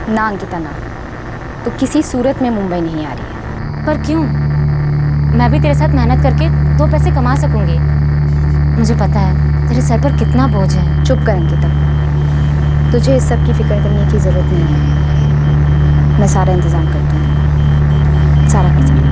ना अंकिता ना, तो किसी सूरत में मुंबई नहीं आ रही है। पर क्यों? मैं भी तेरे साथ मेहनत करके 2 पैसे कमा सकूंगी। मुझे पता है तेरे सर पर कितना बोझ है। चुप कर अंकिता, तुझे इस सब की फिक्र करने की जरूरत नहीं है। मैं सारा इंतजाम करती हूँ, सारा कर सकती हूँ।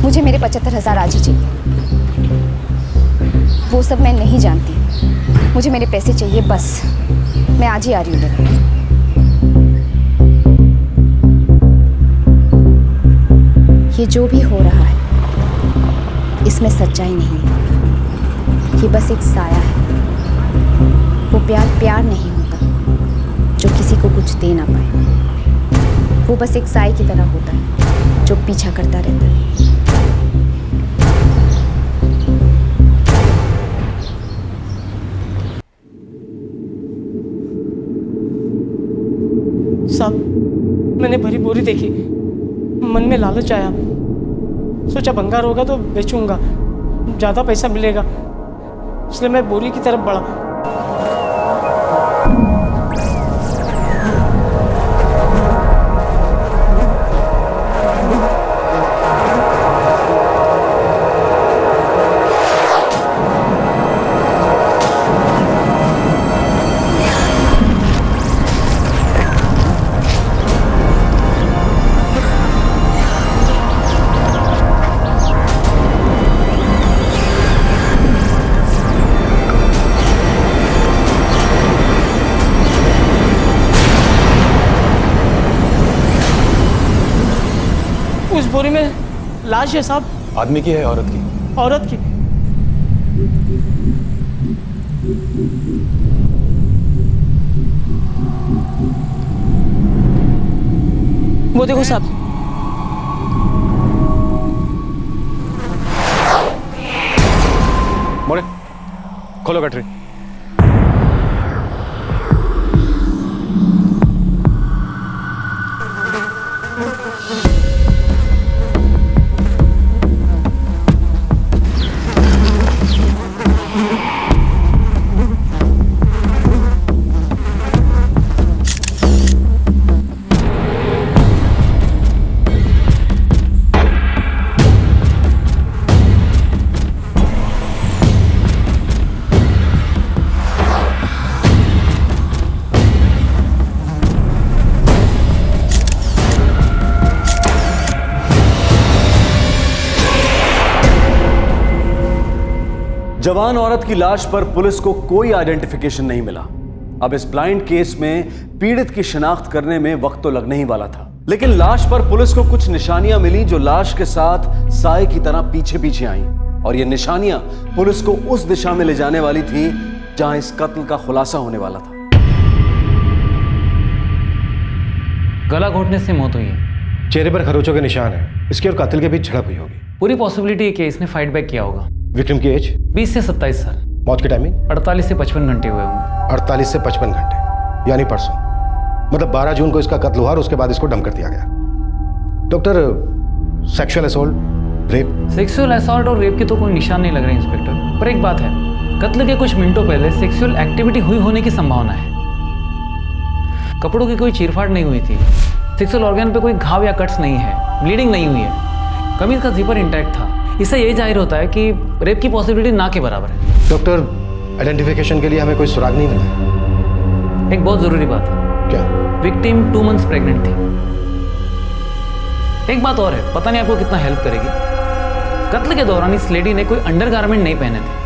मुझे मेरे 75,000 आज ही चाहिए। वो सब मैं नहीं जानती, मुझे मेरे पैसे चाहिए बस। मैं आज ही आ रही हूँ लेने। ये जो भी हो रहा है इसमें सच्चाई नहीं है, ये बस एक साया है। वो प्यार प्यार नहीं होता जो किसी को कुछ दे ना पाए। वो बस एक साए की तरह होता है जो पीछा करता रहता है। साहब, मैंने भरी बोरी देखी, मन में लालच आया, सोचा भंगार होगा तो बेचूंगा, ज़्यादा पैसा मिलेगा, इसलिए मैं बोरी की तरफ बढ़ा। उस बोरी में लाश है साहब। आदमी की है औरत की? औरत की। वो देखो साहब। मोरे, खोलो गठरी। जवान औरत की लाश पर पुलिस को कोई आइडेंटिफिकेशन नहीं मिला। अब इस ब्लाइंड केस में पीड़ित की शिनाख्त करने में वक्त तो लगने ही वाला था, लेकिन लाश पर पुलिस को कुछ निशानियां मिली जो लाश के साथ साए की तरह पीछे पीछे आईं, और ये निशानियां पुलिस को उस दिशा में ले जाने वाली थी जहां इस कत्ल का खुलासा होने वाला था। गला घोटने से मौत हुई है। चेहरे पर खरोचों के निशान है। इसके और कातिल के बीच झड़प हुई होगी। पूरी पॉसिबिलिटी है कि इसने फाइट बैक किया होगा। विक्टिम की एज 20 से 27 साल। मौत की टाइमिंग 48 से 55 घंटे हुए होंगे। 48 से 55 घंटे यानी परसों, मतलब 12 जून को इसका कत्ल हुआ और उसके बाद इसको डंप कर दिया गया। Doctor, sexual assault, rape? Sexual assault और रेप के तो कोई निशान नहीं लग रहे इंस्पेक्टर, पर एक बात है, कत्ल के कुछ मिनटों पहले सेक्सुअल एक्टिविटी हुई होने की संभावना है। कपड़ों की कोई चीरफाड़ नहीं हुई थी, सेक्सुअल ऑर्गन पे कोई घाव या कट्स नहीं है, ब्लीडिंग नहीं हुई है, कमीज का जिपर इंटैक्ट था। इससे यही जाहिर होता है कि रेप की पॉसिबिलिटी ना के बराबर है। डॉक्टर, आइडेंटिफिकेशन के लिए हमें कोई सुराग नहीं मिला। एक बहुत जरूरी बात है। क्या? विक्टिम 2 मंथ्स प्रेग्नेंट थी। एक बात और है, पता नहीं आपको कितना हेल्प करेगी, कत्ल के दौरान इस लेडी ने कोई अंडरगारमेंट नहीं पहने थे।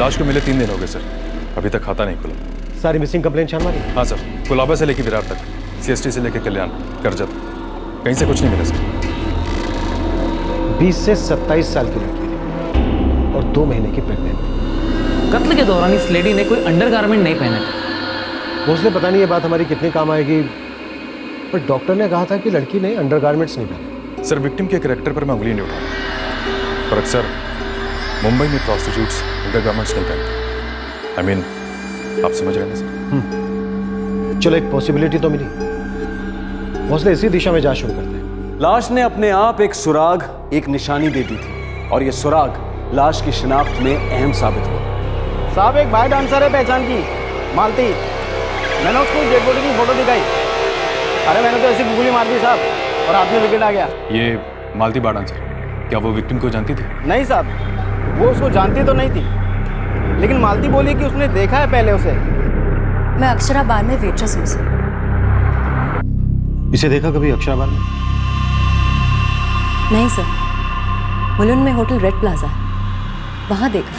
लाश को मिले 3 दिन हो गए सर, अभी तक खाता नहीं खुला। सारी मिसिंग कंप्लेंट छान मारी? हाँ सर, कुलाबा से लेकर विरार तक, CST से लेकर कल्याण, करजत, कहीं से कुछ नहीं मिला सर। 20 से 27 साल की लड़की थी और 2 महीने की प्रेग्नेंट। कत्ल के दौरान इस लेडी ने कोई अंडरगारमेंट नहीं पहने थे। उसने पता नहीं ये बात हमारी कितनी काम आएगी, पर डॉक्टर ने कहा था कि लड़की ने अंडरगारमेंट्स नहीं पहने। सर विक्टिम के कैरेक्टर पर मैं उंगली नहीं उठाऊंगा, पर अक्सर मुंबई में प्रॉस्टिट्यूट्स अंडरगारमेंट्स नहीं पहनते। I mean, आप समझ रहे हैं ना सर? चलो एक पॉसिबिलिटी तो मिली। भोसले इसी दिशा में जांच शुरू करते हैं। लाश ने अपने आप एक सुराग, एक निशानी दे दी थी और ये सुराग लाश की शिनाख्त में अहम साबित हुआ। साहब एक बाय डांसर है पहचान की, मालती। मैंने उसको डेड बॉडी की फोटो दिखाई। अरे मैंने तो ऐसी गुगली मार दी साहब और हाथ में विकेट आ गया। ये मालती बाड़न सर, क्या वो विक्टिम को जानती थी? नहीं साहब, वो उसको जानती तो नहीं थी, लेकिन मालती बोली कि उसने देखा है पहले उसे। मैं अक्षरा बार में वेट्रेस हूँ सर। इसे देखा कभी अक्षरा बार में? नहीं सर, मुलुंड में होटल रेड प्लाजा है, वहाँ देखा।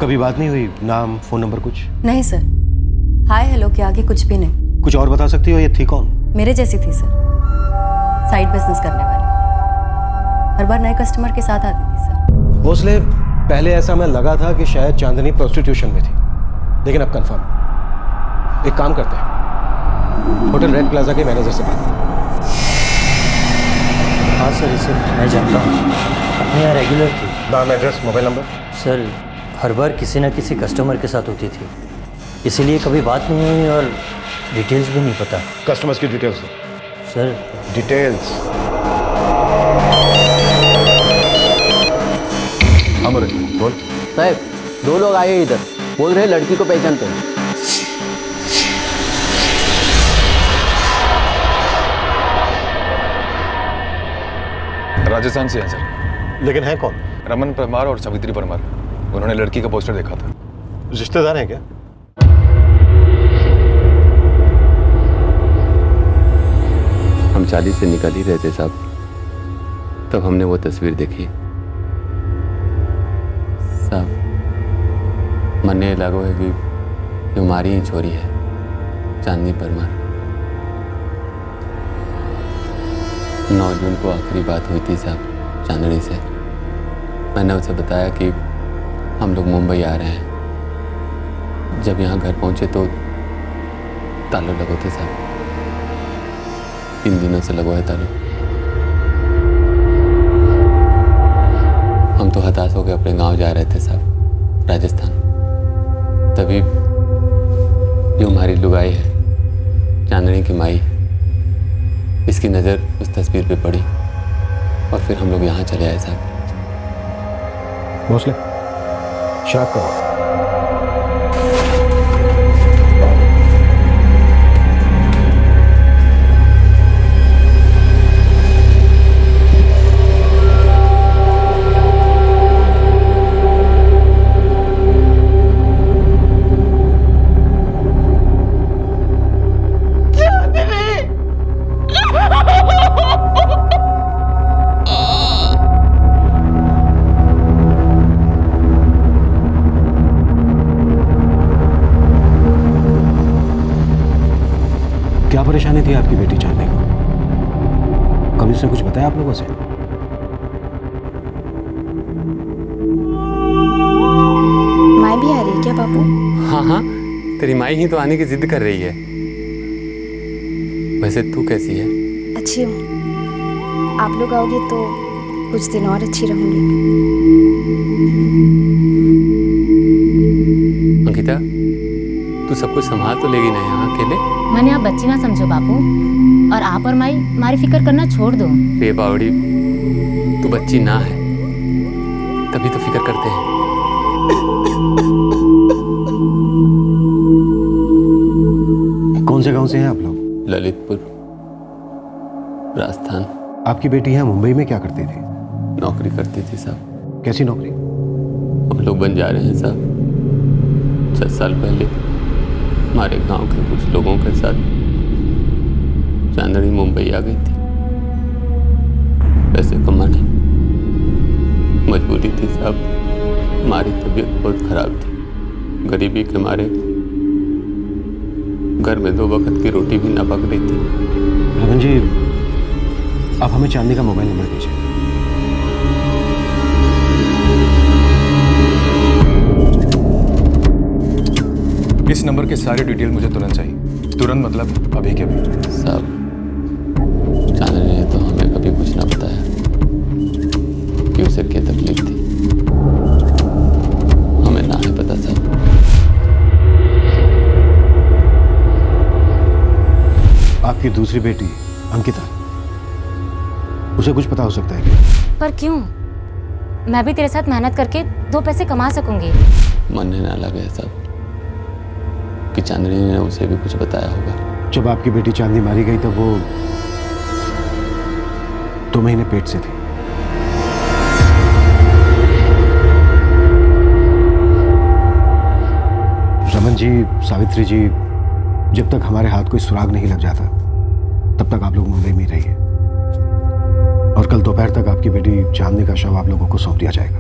कभी बात नहीं हुई? नाम, फोन नंबर कुछ? नहीं सर, हाय हेलो के आगे कुछ भी नहीं। कुछ और बता सकती हो? ये थी कौन? मेरे जैसी थी सर, साइड बिजनेस करने वाली, हर बार नए कस्टमर के साथ आती थी सर। भोसले, पहले ऐसा मैं लगा था कि शायद चांदनी प्रोस्टिट्यूशन में थी, लेकिन अब कंफर्म। एक काम करते हैं, होटल रेड प्लाजा के मैनेजर से बात करते हैं। हाँ सर, इसे मैं जानता हूँ, अपने यहाँ रेगुलर थी। नाम, एड्रेस, मोबाइल नंबर? सर हर बार किसी न किसी कस्टमर के साथ होती थी, इसीलिए कभी बात नहीं हुई और डिटेल्स भी नहीं पता। कस्टमर्स की डिटेल्स दो सर। डिटेल्स? अमर बोल। साहब 2 लोग आए इधर, बोल रहे लड़की को पहचानते हैं। राजस्थान से हैं सर। लेकिन है कौन? रमन परमार और सावित्री परमार, उन्होंने लड़की का पोस्टर देखा था। रिश्तेदार हैं क्या? हम चाली से निकल ही रहे थे साहब, तब हमने वो तस्वीर देखी। साहब मन लगो है कि ये हमारी ही चोरी है, चांदनी परमार। 9 जून को आखिरी बात हुई थी साहब चांदनी से। मैंने उसे बताया कि हम लोग मुंबई आ रहे हैं। जब यहाँ घर पहुँचे तो तालों लगो थे साहब, 3 दिनों से लगो है तालों। हम तो हताश होकर अपने गांव जा रहे थे साहब, राजस्थान। तभी ये हमारी लुगाई है, चांदनी की माई, इसकी नज़र उस तस्वीर पे पड़ी और फिर हम लोग यहाँ चले आए साहब। भोसले, शराब करो। क्या परेशानी थी आपकी बेटी चांदनी को? कभी उसने कुछ बताया आप लोगों से? माँ भी आ रही है क्या बापू? हाँ हाँ, तेरी माई ही तो आने की जिद कर रही है। वैसे तू कैसी है? अच्छी हूँ, आप लोग आओगे तो कुछ दिन और अच्छी रहूँगी। अंकिता, तू सब कुछ संभाल तो लेगी ना यहाँ अकेले? मैंने आप बच्ची ना समझो बापू, और आप और माई हमारी फिक्र करना छोड़ दो। बे बावड़ी, तू बच्ची ना है, तभी तो फिक्र करते हैं। कौन से गांव से हैं आप लोग? ललितपुर, राजस्थान। आपकी बेटी यहाँ मुंबई में क्या करती थी? नौकरी करती थी साहब। कैसी नौकरी? हम लोग बन जा रहे हैं साहब। 6 साल पहले हमारे गांव के कुछ लोगों के साथ चांदनी मुंबई आ गई थी पैसे कमाने। मजबूरी थी साहब, हमारी तबीयत बहुत खराब थी। गरीबी के मारे घर में 2 वक्त की रोटी भी ना पक रही थी। रमन जी, आप हमें चांदनी का मोबाइल नंबर दीजिए। इस नंबर के सारे डिटेल मुझे तुरंत चाहिए। तुरंत मतलब अभी के अभी। साहब, चांदनी ने तो हमें कभी कुछ ना बताया कि उसे क्या तकलीफ थी। हमें ना है पता साहब। आपकी दूसरी बेटी अंकिता, उसे कुछ पता हो सकता है क्या? पर क्यों? मैं भी तेरे साथ मेहनत करके 2 पैसे कमा सकूंगी। मन ना लगे साहब कि चांदनी ने उसे भी कुछ बताया होगा। जब आपकी बेटी चांदनी मारी गई तब वो 2 महीने पेट से थी। रमन जी, सावित्री जी, जब तक हमारे हाथ कोई सुराग नहीं लग जाता तब तक आप लोग मुंबई में ही रहिए। और कल दोपहर तक आपकी बेटी चांदनी का शव आप लोगों को सौंप दिया जाएगा।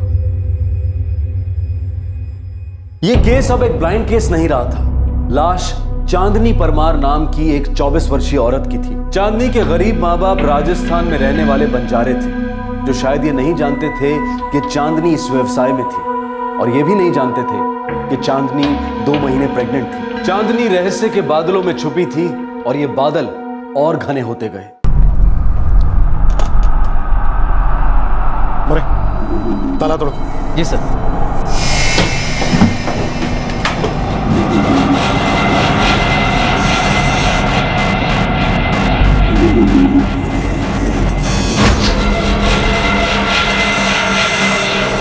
यह केस अब एक ब्लाइंड केस नहीं रहा था। लाश चांदनी परमार नाम की एक 24 वर्षीय औरत की थी। चांदनी के गरीब माँ बाप राजस्थान में रहने वाले बंजारे थे, जो शायद ये नहीं जानते थे कि चांदनी इस व्यवसाय में थी, और ये भी नहीं जानते थे कि चांदनी 2 महीने प्रेग्नेंट थी। चांदनी रहस्य के बादलों में छुपी थी, और ये बादल और घने होते गए। मोरे, ताला तोड़ो। जी सर।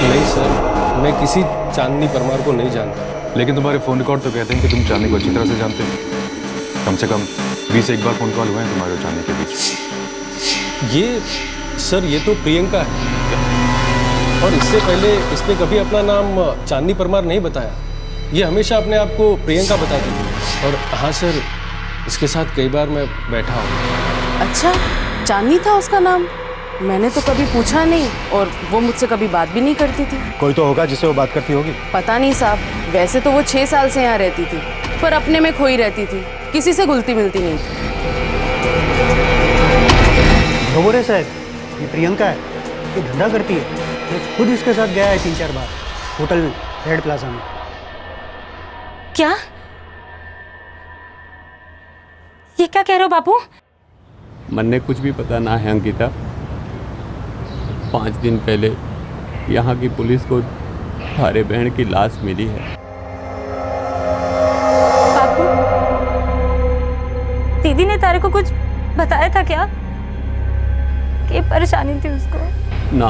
नहीं सर, मैं किसी चांदनी परमार को नहीं जानता। लेकिन तुम्हारे फोन रिकॉर्ड तो कहते हैं कि तुम चांदनी को अच्छी तरह से जानते हो। कम से कम 20 एक बार फोन कॉल हुए हैं तुम्हारे और चांदनी के बीच। ये सर, ये तो प्रियंका है, और इससे पहले इसने कभी अपना नाम चांदनी परमार नहीं बताया। ये हमेशा अपने आप को प्रियंका बताती थी। और हाँ सर, इसके साथ कई बार मैं बैठा हूँ। अच्छा, चांदनी था उसका नाम? मैंने तो कभी पूछा नहीं, और वो मुझसे कभी बात भी नहीं करती थी। कोई तो होगा जिससे वो बात करती होगी। पता नहीं साहब, वैसे तो वो 6 साल से यहाँ रहती थी, पर अपने में खोई रहती थी, किसी से घुलती मिलती नहीं थी। भगोरे साहब, ये प्रियंका है, ये धंधा करती है। मैं खुद इसके साथ गया है 3-4 बार होटल रेड प्लाजा में। क्या? ये क्या कह रहे हो बापू? मन ने कुछ भी पता ना है अंकिता। 5 दिन पहले यहाँ की पुलिस को थारे बहन की लाश मिली है। बापू, दीदी ने तारे को कुछ बताया था क्या? कि परेशानी थी उसको? ना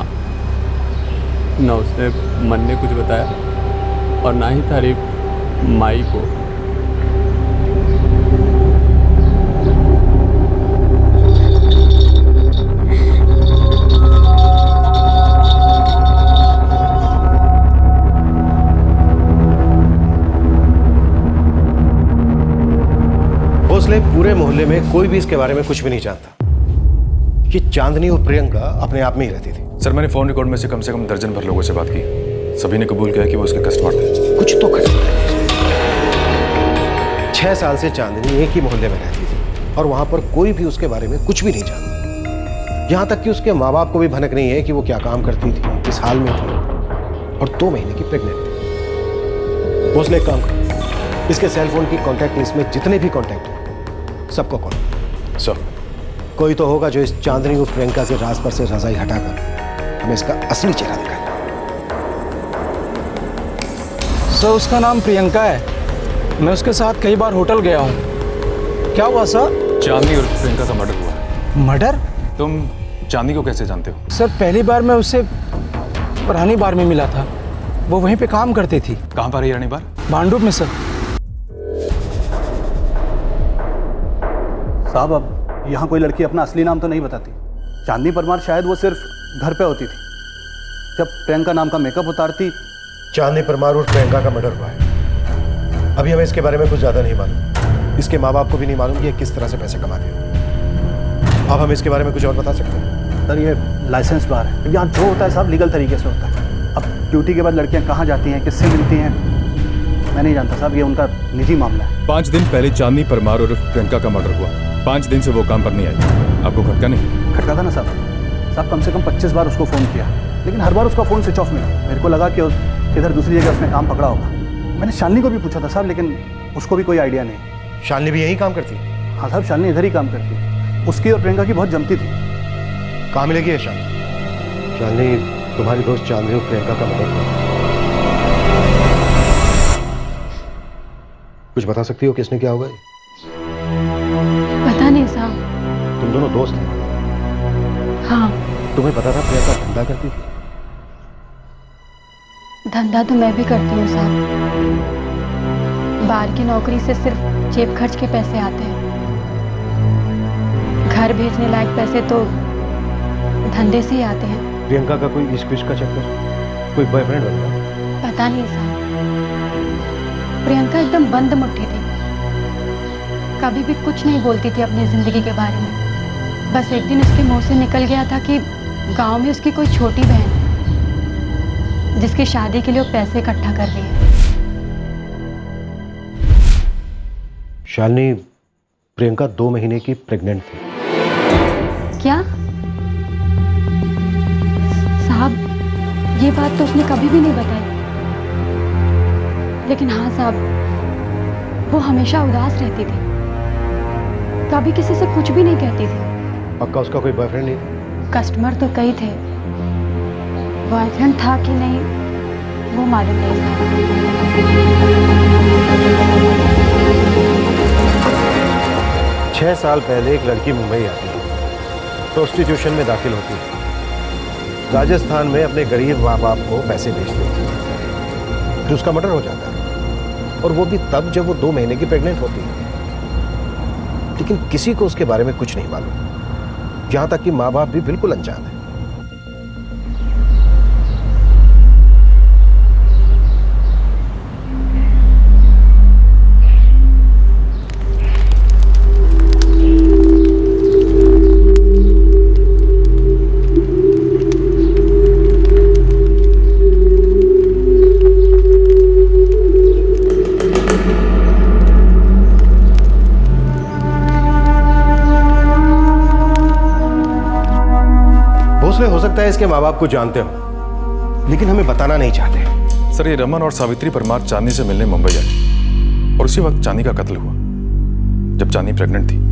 उसने मन ने कुछ बताया, और ना ही थारी माई को। भोसले, पूरे मोहल्ले में कोई भी इसके बारे में कुछ भी नहीं जानता कि चांदनी और प्रियंका अपने आप में ही रहती थी। सर, मैंने फोन रिकॉर्ड में से कम दर्जन भर लोगों से बात की। सभी ने कबूल किया कि वो उसके कस्टमर थे। कुछ तो कर 6 साल से चांदनी एक ही मोहल्ले में रहती थी, और वहां पर कोई भी उसके बारे में कुछ भी नहीं जानता। यहां तक कि उसके माँ बाप को भी भनक नहीं है कि वो क्या काम करती थी, किस हाल में थी, और 2 महीने की प्रेग्नेंट थी। भोसले, एक काम करो, इसके सेल फोन की कॉन्टैक्ट लिस्ट में जितने भी कॉन्टैक्ट हो सबको कॉल। सर, कोई तो होगा जो इस चांदनी और प्रियंका के राज पर से रजाई हटाकर हमें इसका असली चेहरा दिखाएगा। सर, उसका नाम प्रियंका है। मैं उसके साथ कई बार होटल गया हूँ। क्या हुआ सर? चांदनी और प्रियंका का मर्डर हुआ है। मर्डर? तुम चांदनी को कैसे जानते हो? सर, पहली बार मैं उससे पुरानी बार में मिला था। वो वहीं पे काम करती थी। कहाँ पर है रानी बार? भांडुप में सर। साहब, अब यहाँ कोई लड़की अपना असली नाम तो नहीं बताती। चांदनी परमार शायद वो सिर्फ घर पे होती थी जब प्रियंका नाम का मेकअप उतारती। चांदनी परमार और प्रियंका का मर्डर हुआ है। अभी हमें इसके बारे में कुछ ज्यादा नहीं मालूम। इसके माँ बाप को भी नहीं मालूम कि ये किस तरह से पैसे कमाते हैं। अब हम इसके बारे में कुछ और बता सकते हैं? सर ये लाइसेंस बार है, यहाँ जो होता है सब लीगल तरीके से होता है। अब ड्यूटी के बाद लड़कियाँ कहाँ जाती हैं, किससे मिलती हैं, मैं नहीं जानता साहब, ये उनका निजी मामला है। 5 दिन पहले चांदनी परमार और प्रियंका का मर्डर हुआ। 5 दिन से वो काम पर नहीं आई। आपको खटका नहीं? खटका था ना साहब कम से कम 25 बार उसको फ़ोन किया, लेकिन हर बार उसका फ़ोन स्विच ऑफ मिला। मेरे को लगा कि इधर दूसरी जगह उसने काम पकड़ा होगा। मैंने शालिनी को भी पूछा था साहब, लेकिन उसको भी कोई आइडिया नहीं। शालिनी भी यही काम करती है? हाँ साहब, शालिनी इधर ही काम करती है। उसकी और प्रियंका की बहुत जमती थी। कहाँ मिलेगी ये शालिनी? शालिनी तुम्हारी दोस्त चांदनी और प्रियंका का मर्डर हुआ। कुछ बता सकती हो किसने क्या होगा? पता नहीं साहब। तुम दोनों दोस्त हैं? हाँ। तुम्हें पता था प्रियंका धंधा करती थी? धंधा तो मैं भी करती हूँ साहब। बाहर की नौकरी से सिर्फ जेब खर्च के पैसे आते हैं। घर भेजने लायक पैसे तो धंधे से ही आते हैं। प्रियंका का कोई इश्क विश्क का चक्कर, कोई बॉयफ्रेंड बन गया? पता नहीं साहब। प्रियंका एकदम बंद मुट्ठी थी, कभी भी कुछ नहीं बोलती थी अपनी जिंदगी के बारे में। बस एक दिन उसके मुंह से निकल गया था कि गांव में उसकी कोई छोटी बहन है जिसकी शादी के लिए वो पैसे इकट्ठा कर रही है। शालिनी, प्रियंका 2 महीने की प्रेग्नेंट थी। क्या साहब, ये बात तो उसने कभी भी नहीं बताई। लेकिन हाँ साहब, वो हमेशा उदास रहती थी, कभी किसी से कुछ भी नहीं कहती थी। पक्का उसका कोई बॉयफ्रेंड नहीं था? कस्टमर तो कई थे, बॉयफ्रेंड था कि नहीं वो मालूम नहीं था। 6 साल पहले एक लड़की मुंबई आती है, प्रोस्टिट्यूशन में दाखिल होती है, राजस्थान में अपने गरीब माँ बाप को पैसे भेजती है, फिर उसका मर्डर हो जाता है, और वो भी तब जब वो 2 महीने की प्रेग्नेंट होती है। लेकिन किसी को उसके बारे में कुछ नहीं मालूम, यहां तक कि माँ बाप भी बिल्कुल अनजान है। हो सकता है इसके माँ बाप को जानते हो, लेकिन हमें बताना नहीं चाहते। सर, ये रमन और सावित्री परमार चांदनी से मिलने मुंबई आए और उसी वक्त चांदनी का कत्ल हुआ जब चांदनी प्रेग्नेंट थी।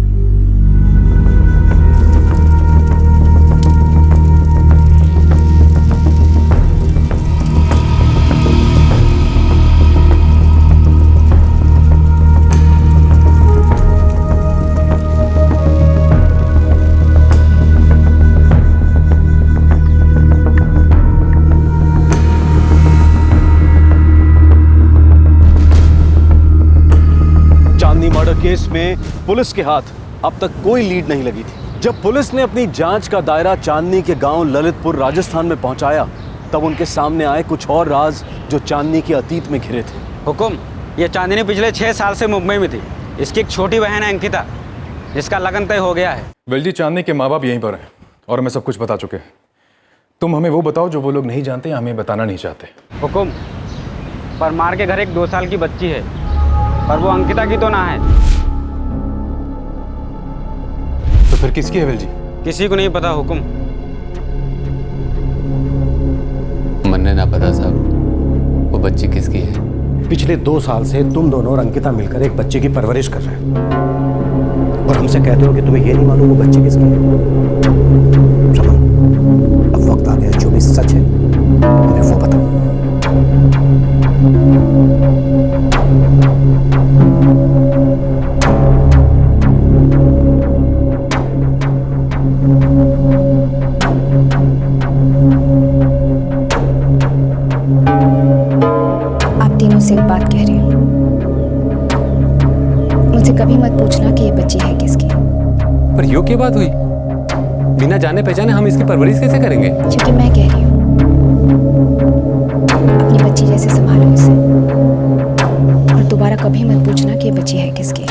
केस में पुलिस के हाथ अब तक कोई लीड नहीं लगी थी। जब पुलिस ने अपनी जांच का दायरा चांदनी के गांव ललितपुर राजस्थान में पहुंचाया, तब उनके सामने आए कुछ और राज जो चांदनी के अतीत में घिरे थे। हुकुम, ये चांदनी पिछले 6 साल से मुंबई में थी। इसकी एक छोटी बहन है अंकिता, जिसका लगन तय हो गया है। वेल जी, चांदनी के माँ बाप यहीं पर हैं और हमें सब कुछ बता चुके हैं। तुम हमें वो बताओ जो वो लोग नहीं जानते या हमें बताना नहीं चाहते। हुकुम, परमार के घर एक 2 साल की बच्ची है, पर वो अंकिता की तो ना है। तो फिर किसकी है वेल जी? किसी को नहीं पता हुकुम। मन्ने ना पता साहब, वो बच्ची किसकी है? पिछले 2 साल से तुम दोनों और अंकिता मिलकर एक बच्चे की परवरिश कर रहे हो और हमसे कहते हो कि तुम्हें ये नहीं मालूम वो बच्ची किसकी है। चलो, अब वक्त आ गया, जो भी सच है हमें वो बताओ। से एक बात कह रही हूँ, मुझसे कभी मत पूछना कि ये बच्ची है किसकी। पर यो क्या बात हुई? बिना जाने पहचाने हम इसकी परवरिश कैसे करेंगे? क्योंकि मैं कह रही हूँ, अपनी बच्ची जैसे संभालो इसे, और दोबारा कभी मत पूछना कि ये बच्ची है किसकी।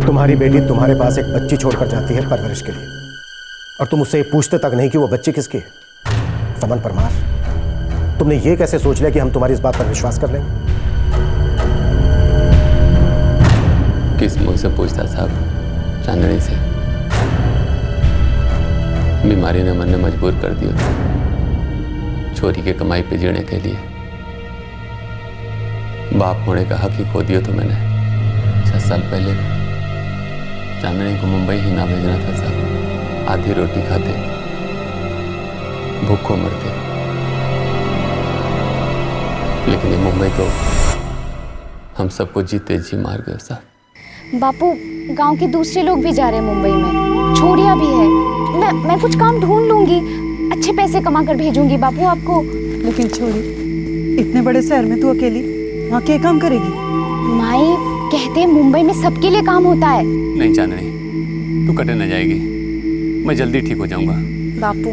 तुम्हारी बेटी तुम्हारे पास एक बच्ची छोड़कर जाती है परवरिश के लिए, और तुम उससे पूछते तक नहीं कि वो बच्ची किसकी है। समन परमार, तुमने ये कैसे सोच लिया कि हम तुम्हारी इस बात पर विश्वास कर लेंगे? किस मुंह से पूछता साहब? चांदनी से। बीमारी ने मन मजबूर कर दिया था चोरी के कमाई पे जीने के लिए। बाप होने का हक ही खो दिया तो मैंने 6 साल पहले। चांदनी को मुंबई ही ना भेजना था साहब। आधी रोटी खाते, भूखों मरते, लेकिन ये मुंबई तो हम सबको जीते जी मार गए साहब। बापू, गांव के दूसरे लोग भी जा रहे हैं मुंबई में, छोरिया भी है। मैं कुछ काम ढूंढ लूंगी, अच्छे पैसे कमा कर भेजूंगी बापू आपको। लेकिन छोरी, इतने बड़े शहर में तू अकेली वहाँ क्या काम करेगी? माई कहते हैं मुंबई में सबके लिए काम होता है। नहीं चांदनी, तू कटे न जाएगी, मैं जल्दी ठीक हो जाऊंगा। बापू,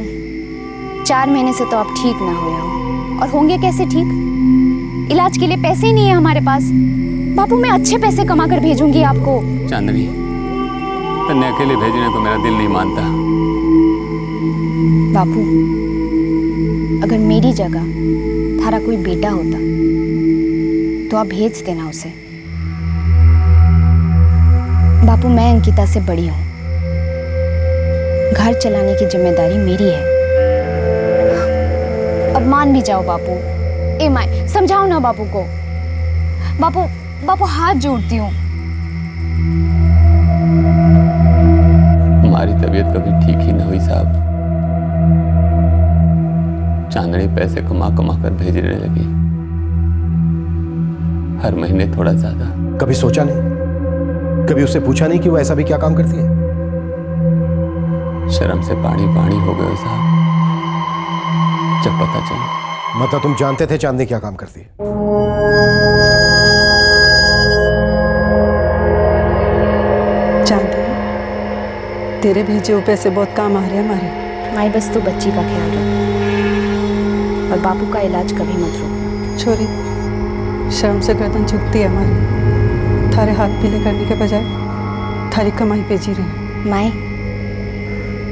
4 महीने से तो आप ठीक ना हुए हो, और होंगे कैसे ठीक? इलाज के लिए पैसे ही नहीं है हमारे पास। बापू, मैं अच्छे पैसे कमा कर भेजूंगी आपको। चांदनी, तन्ने अकेले भेजने को मेरा दिल नहीं मानता। बापू, अगर मेरी जगह थारा कोई बेटा होता तो आप भेज देना उसे। बापू, मैं अंकिता से बड़ी हूं, घर चलाने की जिम्मेदारी मेरी है। अब मान भी जाओ बापू। ए माय, समझाओ ना बापू को। बापू हाथ जोड़ती हूँ। हमारी तबीयत कभी ठीक ही न हुई साहब। चांदनी पैसे कमा कर भेजने लगी, हर महीने थोड़ा ज्यादा। कभी सोचा नहीं, कभी उससे पूछा नहीं कि वो ऐसा भी क्या काम करती है? शर्म से पानी हो गए साहब जब पता चला। मतलब तुम जानते थे चांदनी क्या काम करती है? चांदनी, तेरे भेजे हुए पैसे बहुत काम आ रहे हैं हमारे। माई, बस तू बच्ची का ख्याल रख, और बापू का इलाज कभी मत रोक। छोरी, शर्म से गर्दन झुकती है हमारी। थारे हाथ पीले करने के बजाय थारी कमाई पे जी रहे हैं। माई,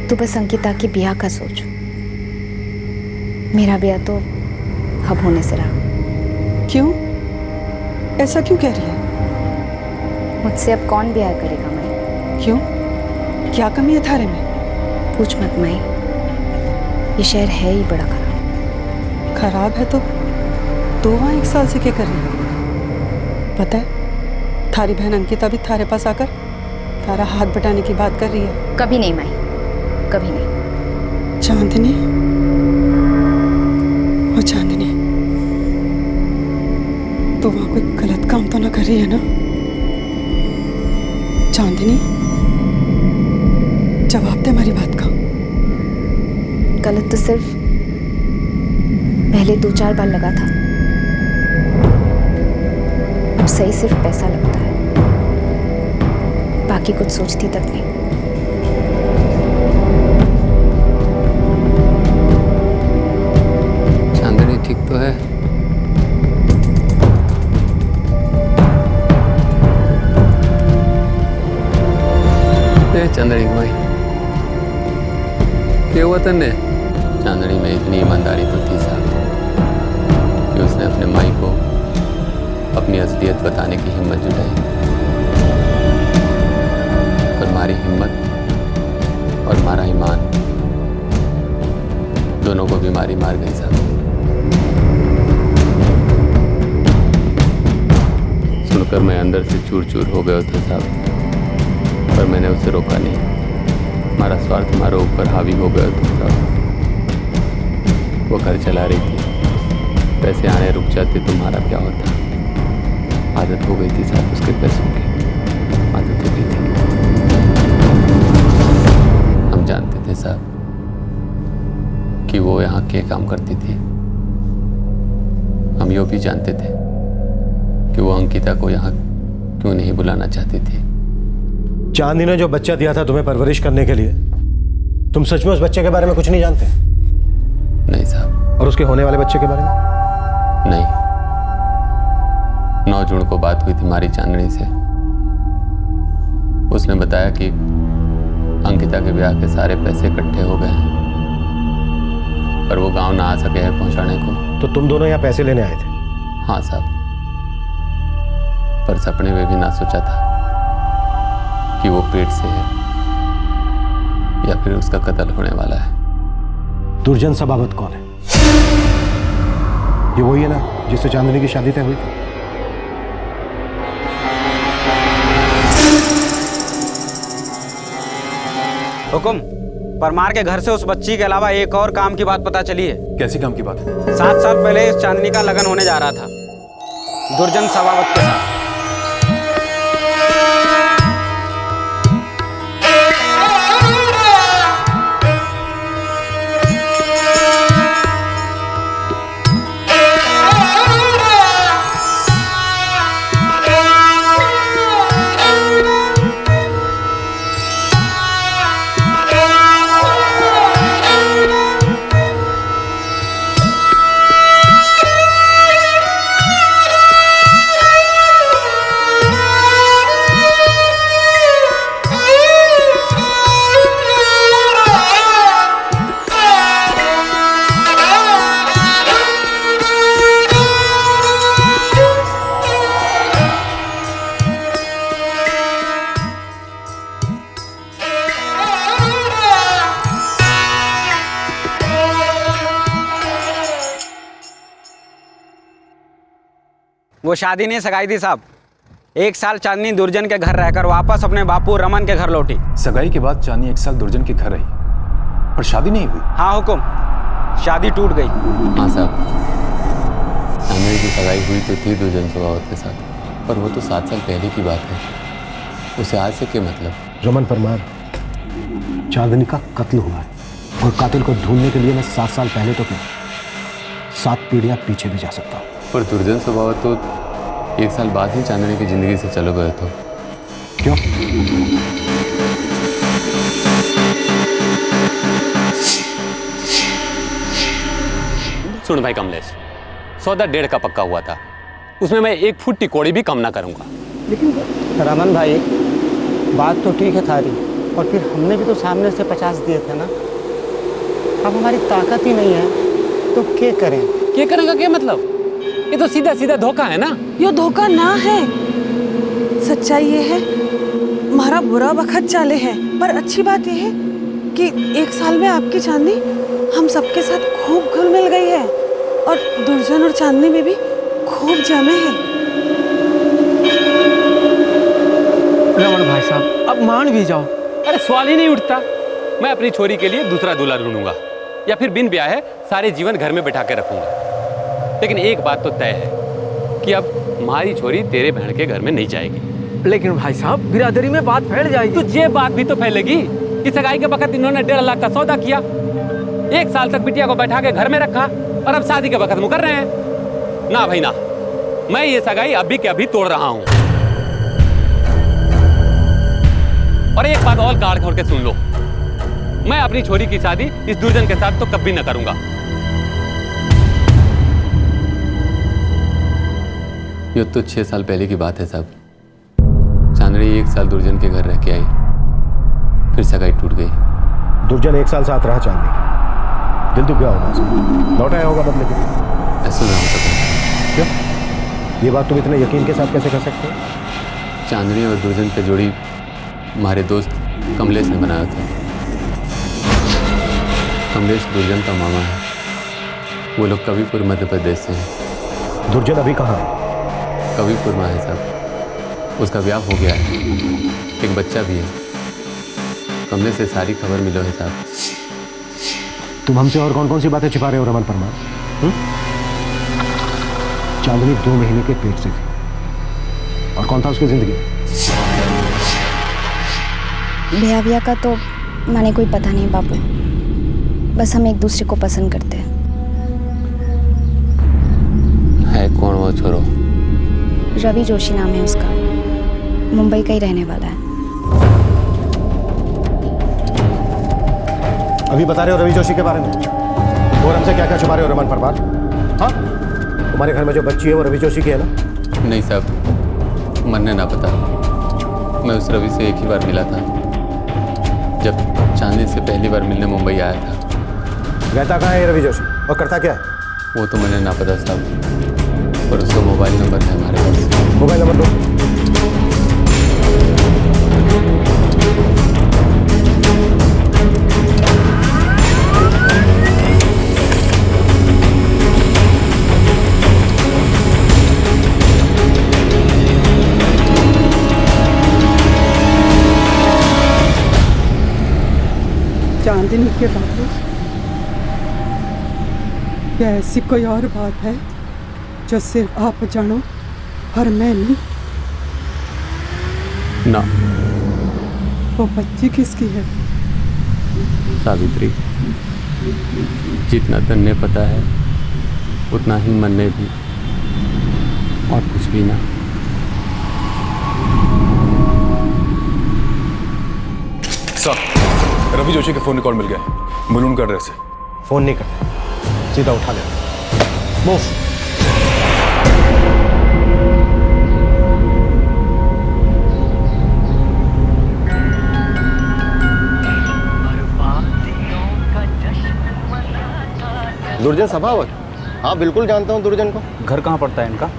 तू बस अंकिता के ब्याह का सोच। मेरा ब्याह तो अब होने से रहा। क्यों? ऐसा क्यों कह रही है? मुझसे अब कौन ब्याह करेगा माई? क्यों? क्या कमी है थारे में? पूछ मत माई, ये शहर है ही बड़ा खराब। खराब है तो वहाँ 1 साल से क्या कर रही है? पता है, थारी बहन अंकिता भी थारे पास आकर तारा हाथ बटाने की बात कर रही है। कभी नहीं माई, कभी नहीं। चांदनी, ओ चांदनी, तो वहां कोई गलत काम तो ना कर रही है ना? चांदनी, जवाब दे हमारी बात का। गलत तो सिर्फ पहले 2-4 बार लगा था, अब सही सिर्फ पैसा लगता है, बाकी कुछ सोचती तक नहीं। चांदनी ठीक तो है? चांदनी भाई, क्या हुआ तन्ने? चांदनी में इतनी ईमानदारी तो थी साहब कि उसने अपने माई को अपनी असलियत बताने की हिम्मत जुटाई, पर हमारी हिम्मत और हमारा ईमान दोनों को बीमारी मार गई साहब। सुनकर मैं अंदर से चूर चूर हो गया था साहब, पर मैंने उसे रोका नहीं। हमारा स्वार्थ हमारे ऊपर हावी हो गया था साहब। वो घर चला रही थी, पैसे आने रुक जाते तो हमारा क्या होता? आदत हो गई थी साहब उसके पैसों की, आदत हो गई थी। हम जानते थे साहब कि वो यहाँ क्या काम करती थी। हम यो भी जानते थे कि वो अंकिता को यहाँ क्यों नहीं बुलाना चाहती थी। चांदनी ने जो बच्चा दिया था तुम्हें परवरिश करने के लिए, तुम सच में उस बच्चे के बारे में कुछ नहीं जानते? नहीं साहब। और उसके होने वाले बच्चे के बारे में? नहीं। 9 जून को बात हुई थी हमारी चांदनी से। उसने बताया कि अंकिता के ब्याह के सारे पैसे इकट्ठे हो गए हैं, पर वो गांव ना आ सके हैं पहुंचाने को। तो तुम दोनों यहाँ पैसे लेने आए थे? हाँ साहब, पर सपने में भी ना सोचा था कि वो पेट से है या फिर उसका कत्ल होने वाला है। दुर्जन सबावत कौन है? ये वही है ना जिससे चांदनी की शादी तय हुई थी? हुकुम, परमार के घर से उस बच्ची के अलावा एक और काम की बात पता चली है। कैसी काम की बात है? 7 साल पहले इस चांदनी का लगन होने जा रहा था दुर्जन सबावत के साथ। वो शादी नहीं सगाई थी साहब। 1 साल चांदनी दुर्जन के घर रहकर वापस अपने बापू रमन के घर लौटी। सगाई के बाद चांदनी 1 साल दुर्जन के घर रही, पर शादी नहीं हुई। हाँ हुकुम, शादी टूट गई। हाँ साहब, चांदनी की सगाई हुई तो थी दुर्जन सबावत के साथ, पर वो तो 7 साल पहले की बात है। उसे आज से क्या मतलब? रमन परमार, चांदनी का कत्ल हुआ है और कातिल को ढूंढने के लिए मैं 7 साल पहले तो क्या 7 पीढ़ियां पीछे भी जा सकता हूँ। पर दुर्जन सबावत तो 1 साल बाद ही चांदनी की जिंदगी से चले गए तो क्यों? सुन भाई कमलेश, सौदा 1.5 का पक्का हुआ था, उसमें मैं 1 फुट की कौड़ी भी कम ना करूंगा। लेकिन रमन भाई, बात तो ठीक है थारी, और फिर हमने भी तो सामने से 50 दिए थे ना। अब हमारी ताकत ही नहीं है तो क्या करें? क्या करेंगे? क्या मतलब? ये तो सीधा सीधा धोखा है ना। ये धोखा ना है, सच्चाई ये है हमारा बुरा वक्त चाले है। पर अच्छी बात यह है कि 1 साल में आपकी चांदनी हम सबके साथ खूब घुल मिल गई है और दुर्जन और चांदनी में भी खूब जमे हैं। रमन भाई साहब, अब मान भी जाओ। अरे सवाल ही नहीं उठता। मैं अपनी छोरी के लिए दूसरा दूल्हा ढूंढूंगा या फिर बिन ब्याह है सारे जीवन घर में बिठा के रखूंगा। लेकिन एक बात तो तय है कि अब हमारी छोरी तेरे बहन के घर में नहीं जाएगी। लेकिन भाई साहब, बिरादरी में बात फैल जाएगी। तो ये बात भी तो फैलेगी कि सगाई के वक्त इन्होंने 1.5 लाख का सौदा किया, 1 साल तक बिटिया को बैठा के घर में रखा और अब शादी के वक्त मुकर रहे हैं। ना भाई ना, मैं ये सगाई अभी के अभी तोड़ रहा हूं। और एक बात और कान खोल के सुन लो, मैं अपनी छोरी की शादी इस दुर्जन के साथ तो कभी न करूंगा। ये तो 6 साल पहले की बात है साहब। चांदनी 1 साल दुर्जन के घर रह के आई, फिर सगाई टूट गई। दुर्जन 1 साल साथ रहा चांदनी, दिल दुख गया होगा उसका, लौट आया होगा बदले के। ऐसा ना हो सकता। क्यों? ये बात तुम इतने यकीन के साथ कैसे कर सकते हो? चांदनी और दुर्जन की जोड़ी हमारे दोस्त कमलेश ने बनाया था। कमलेश दुर्जन का मामा है, वो लोग कविपुर मध्य प्रदेश से हैं। दुर्जन अभी कहाँ है? कविपुर में है साहब, उसका ब्याह हो गया है, एक बच्चा भी है। कमलेश से सारी खबर मिलो है साहब। तुम हमसे और कौन कौन सी बातें छिपा रहे हो रमन परमार? चांदनी 2 महीने के पेट से थी, और कौन था उसकी जिंदगी? ब्याह का तो माने कोई पता नहीं बापू, बस हम एक दूसरे को पसंद करते हैं। है कौन वो छोरो? रवि जोशी नाम है उसका, मुंबई का ही रहने वाला है। अभी बता रहे हो रवि जोशी के बारे में, और हमसे क्या क्या छुपा रहे हो रमन परमार? हाँ, तुम्हारे घर में जो बच्ची है वो रवि जोशी की है ना? नहीं साहब, मन ने ना पता। मैं उस रवि से एक ही बार मिला था, जब चांदनी से पहली बार मिलने मुंबई आया था। रहता कहाँ है ये रवि जोशी और करता क्या है? वो तो मैंने ना पता साहब, पर उसका मोबाइल नंबर है हमारे पास। मोबाइल नंबर दो। चांदनी के बाबू, क्या ऐसी कोई और बात है जो सिर्फ आप जानो और मैं नहीं? ना। वो बच्ची किसकी है? सावित्री। जितना तन्ने पता है उतना ही मन ने भी, और कुछ भी ना। सर, रवि जोशी के फोन कॉल मिल गया, मिलूं उनका एड्रेस है। फोन नहीं करते, सीधा उठा ले। मूव। दुर्जन सभावत? हाँ बिल्कुल जानता हूँ दुर्जन को। घर कहाँ पड़ता है इनका?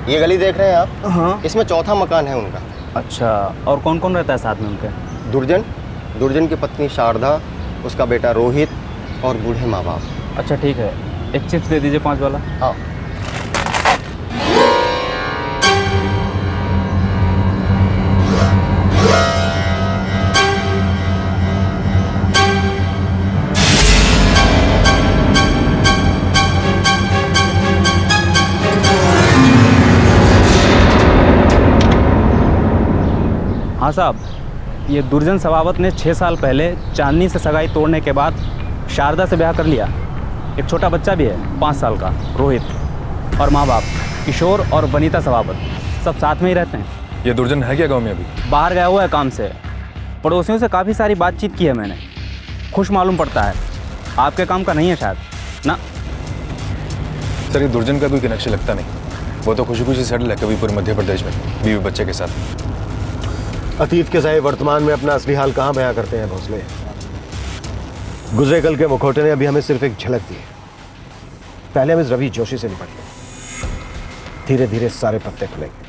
ये गली देख रहे हैं आप? हाँ। इसमें चौथा मकान है उनका। अच्छा, और कौन कौन रहता है साथ में उनके? दुर्जन की पत्नी शारदा, उसका बेटा रोहित और बूढ़े माँ बाप। अच्छा ठीक है, एक चिप्स दे दीजिए 5 वाला। हाँ। हाँ साहब, ये दुर्जन सभावत ने 6 साल पहले चांदनी से सगाई तोड़ने के बाद शारदा से ब्याह कर लिया। एक छोटा बच्चा भी है 5 साल का, रोहित, और माँ बाप किशोर और वनीता सभावत सब साथ में ही रहते हैं। ये दुर्जन है क्या गांव में अभी? बाहर गया हुआ है काम से। पड़ोसियों से काफ़ी सारी बातचीत की है मैंने, खुश मालूम पड़ता है। आपके काम का नहीं है शायद ना? सर, ये दुर्जन का कोई कनेक्शन लगता नहीं। वो तो खुशी खुशी सेटल है कबीरपुर मध्य प्रदेश में, बीवी बच्चे के साथ। अतीत के साए वर्तमान में अपना असली हाल कहाँ बयां करते हैं भोसले? गुजरे कल के मुखौटे ने अभी हमें सिर्फ एक झलक दी। पहले हम इस रवि जोशी से निपटेंगे, धीरे धीरे सारे पत्ते खुलेंगे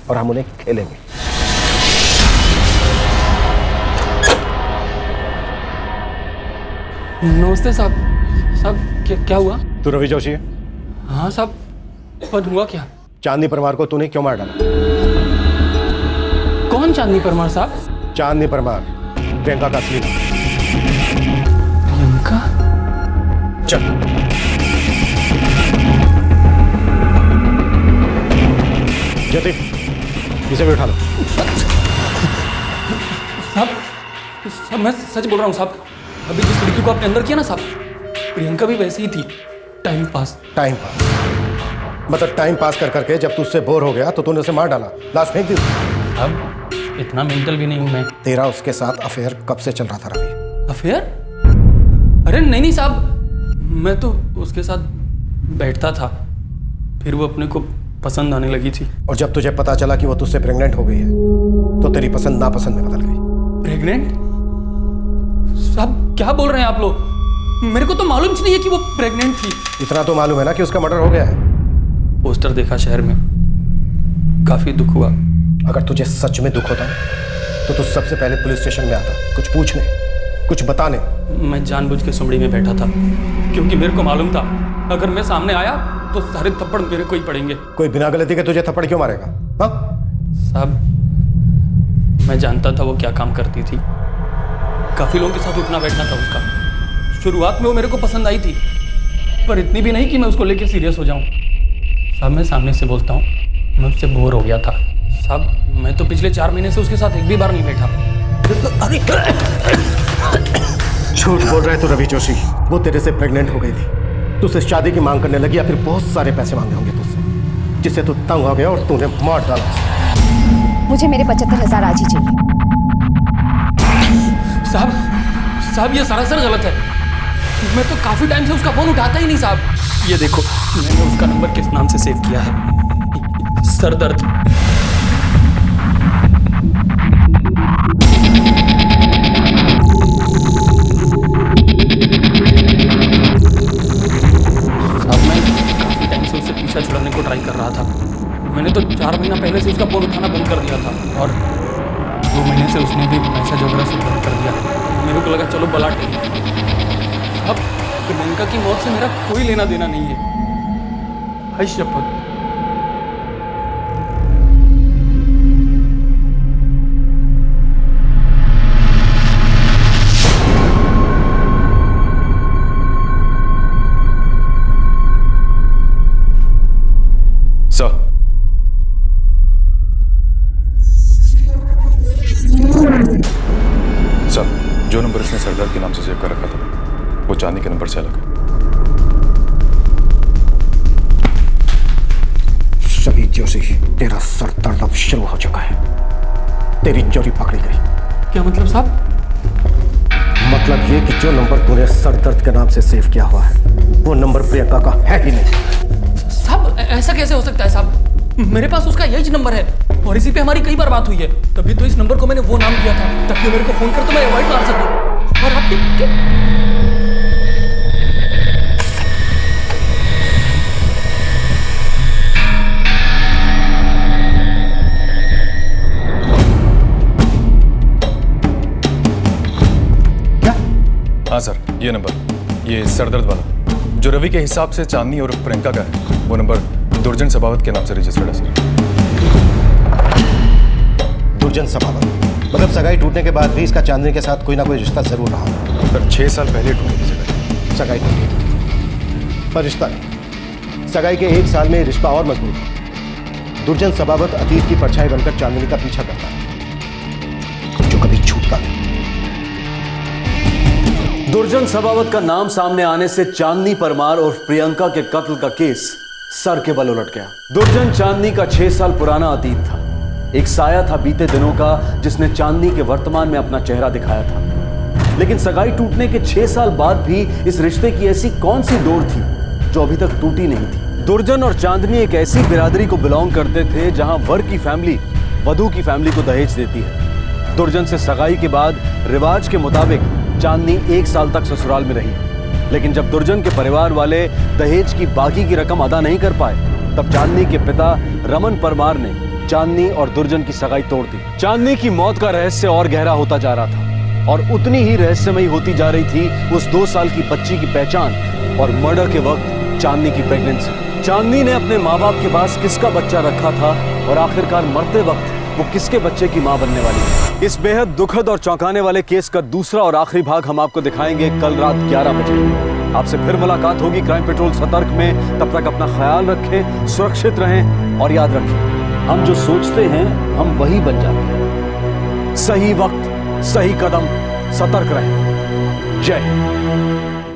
और हम उन्हें खेलेंगे। नमस्ते साहब। साहब क्या हुआ? तू रवि जोशी है? हाँ साहब, पर हुआ क्या? चांदनी परमार को तूने क्यों मार डाला? कौन चांदनी परमार साहब? चांदनी परमार, प्रियंका का असली नाम। प्रियंका? चल। ज्योति, इसे भी उठा लो। साहब मैं सच बोल रहा हूँ साहब। अभी जिस लड़की को आपने अंदर किया ना साहब, प्रियंका भी वैसे ही थी। Time pass. मतलब टाइम पास कर करके जब तू उससे बोर हो गया तो तूने उसे मार डाला, लाश फेंक दी। अब इतना मेंटल भी नहीं हूं मैं। तेरा उसके साथ अफेयर कब से चल रहा था रवि? अफेयर? अरे नहीं साहब, मैं तो उसके साथ बैठता था, फिर वो अपने को पसंद आने लगी थी। और जब तुझे पता चला कि वो तुझसे प्रेग्नेंट हो गई है तो तेरी पसंद नापसंद में बदल गई। प्रेग्नेंट? साहब क्या बोल रहे हैं आप लोग? मेरे को तो मालूम ही नहीं है कि वो प्रेग्नेंट थी। इतना तो मालूम है ना कि उसका मर्डर हो गया है। पोस्टर देखा शहर में, काफी दुख हुआ। अगर तुझे सच में दुख होता तो तू सबसे पहले पुलिस स्टेशन में आता, कुछ पूछने, कुछ बताने। मैं जानबूझ के सुमड़ी में बैठा था, क्योंकि मेरे को मालूम था अगर मैं सामने आया तो सारे थप्पड़ मेरे को ही पड़ेंगे। कोई बिना गलती के तुझे थप्पड़ क्यों मारेगा? हाँ साहब, मैं जानता था वो क्या काम करती थी। काफी लोगों के साथ उठना बैठना था उसका। शुरुआत में वो मेरे को पसंद आई थी, पर इतनी भी नहीं कि मैं उसको लेकर सीरियस हो जाऊं। साहब मैं सामने से बोलता हूँ, मैं उससे बोर हो गया था। साहब मैं तो पिछले 4 महीने से उसके साथ एक भी बार नहीं बैठा। अरे झूठ बोल रहा है तू रवि जोशी। वो तेरे से प्रेग्नेंट हो गई थी, तुझसे शादी की मांग करने लगी, या फिर बहुत सारे पैसे मांगे होंगे तुझसे, जिससे तू तंग हो गया और तूने मार डाला। मुझे मेरे 75,000 आज ही चाहिए। साहब ये सरासर गलत है। मैं तो काफी टाइम से उसका फोन उठाता ही नहीं साहब। ये देखो मैंने उसका नंबर किस नाम से सेव किया है, सरदर्द। साहब मैं काफी टाइम से उससे पीछा छुड़ाने को ट्राई कर रहा था। मैंने तो 4 महीना पहले से उसका फोन उठाना बंद कर दिया था और 2 महीने से उसने भी मैसेज वगैरह से बंद कर दिया। मेरे को लगा चलो बला टेक। अब प्रियंका की मौत से मेरा कोई लेना देना नहीं है, भाई शपथ। सर, जो नंबर इसने सरदार के नाम से सेव कर रखा था वो चांदनी के नंबर से अलग है। सभी जोशी, तेरा सर दर्द अब शुरू हो चुका है। तेरी चोरी पकड़ी गई। क्या मतलब साहब? मतलब ये कि जो नंबर तूने सर दर्द के नाम से सेव किया हुआ है वो नंबर प्रियंका का है ही नहीं। साहब ऐसा कैसे हो सकता है साहब? मेरे पास उसका यही नंबर है और इसी पे हमारी कई बार बात हुई है। तभी तो इस नंबर को मैंने वो नाम दिया था ताकि मेरे को फोन कर तो मैं अवॉइड मार सकूं। और आप क्या? हाँ सर, ये नंबर, ये सरदर्द वाला जो रवि के हिसाब से चांदनी और प्रियंका का है, वो नंबर दुर्जन सभावत के नाम से रजिस्टर्ड है सर। दुर्जन सभावत मतलब सगाई टूटने के बाद भी इसका चांदनी के साथ कोई ना कोई रिश्ता जरूर रहा। सर 6 साल पहले टूटी थी सगाई टूटी पर रिश्ता नहीं। सगाई के 1 साल में रिश्ता और मजबूत है। दुर्जन सभावत अतीत की परछाई बनकर चांदनी का पीछा करता है जो कभी छूटता नहीं। दुर्जन सभावत का नाम सामने आने से चांदनी परमार और प्रियंका के कत्ल का केस सर के बल उलट गया। दुर्जन चांदनी का 6 साल पुराना अतीत था, एक साया था बीते दिनों का जिसने चांदनी के वर्तमान में अपना चेहरा दिखाया था। लेकिन सगाई टूटने के 6 साल बाद भी इस रिश्ते की ऐसी कौन सी डोर थी जो अभी तक टूटी नहीं थी। दुर्जन और चांदनी एक ऐसी बिरादरी को बिलोंग करते थे जहां वर की फैमिली वधू की फैमिली को दहेज देती है। दुर्जन से सगाई के बाद रिवाज के मुताबिक चांदनी 1 साल तक ससुराल में रही, लेकिन जब दुर्जन के परिवार वाले दहेज की बाकी की रकम अदा नहीं कर पाए तब चांदनी के पिता रमन परमार ने चांदनी और दुर्जन की सगाई तोड़ दी। चांदनी की मौत का रहस्य और गहरा होता जा रहा था और उतनी ही रहस्यमयी होती जा रही थी उस 2 साल की बच्ची की पहचान और मर्डर के वक्त चांदनी की प्रेगनेंसी। चांदनी ने अपने माँ बाप के पास किसका बच्चा रखा था और आखिरकार मरते वक्त वो किसके बच्चे की मां बनने वाली है। इस बेहद दुखद और चौंकाने वाले केस का दूसरा और आखिरी भाग हम आपको दिखाएंगे कल रात 11 बजे। आपसे फिर मुलाकात होगी क्राइम पेट्रोल सतर्क में। तब तक अपना ख्याल रखें, सुरक्षित रहें और याद रखें, हम जो सोचते हैं हम वही बन जाते हैं। सही वक्त, सही कदम, सतर्क रहें। जय हिंद।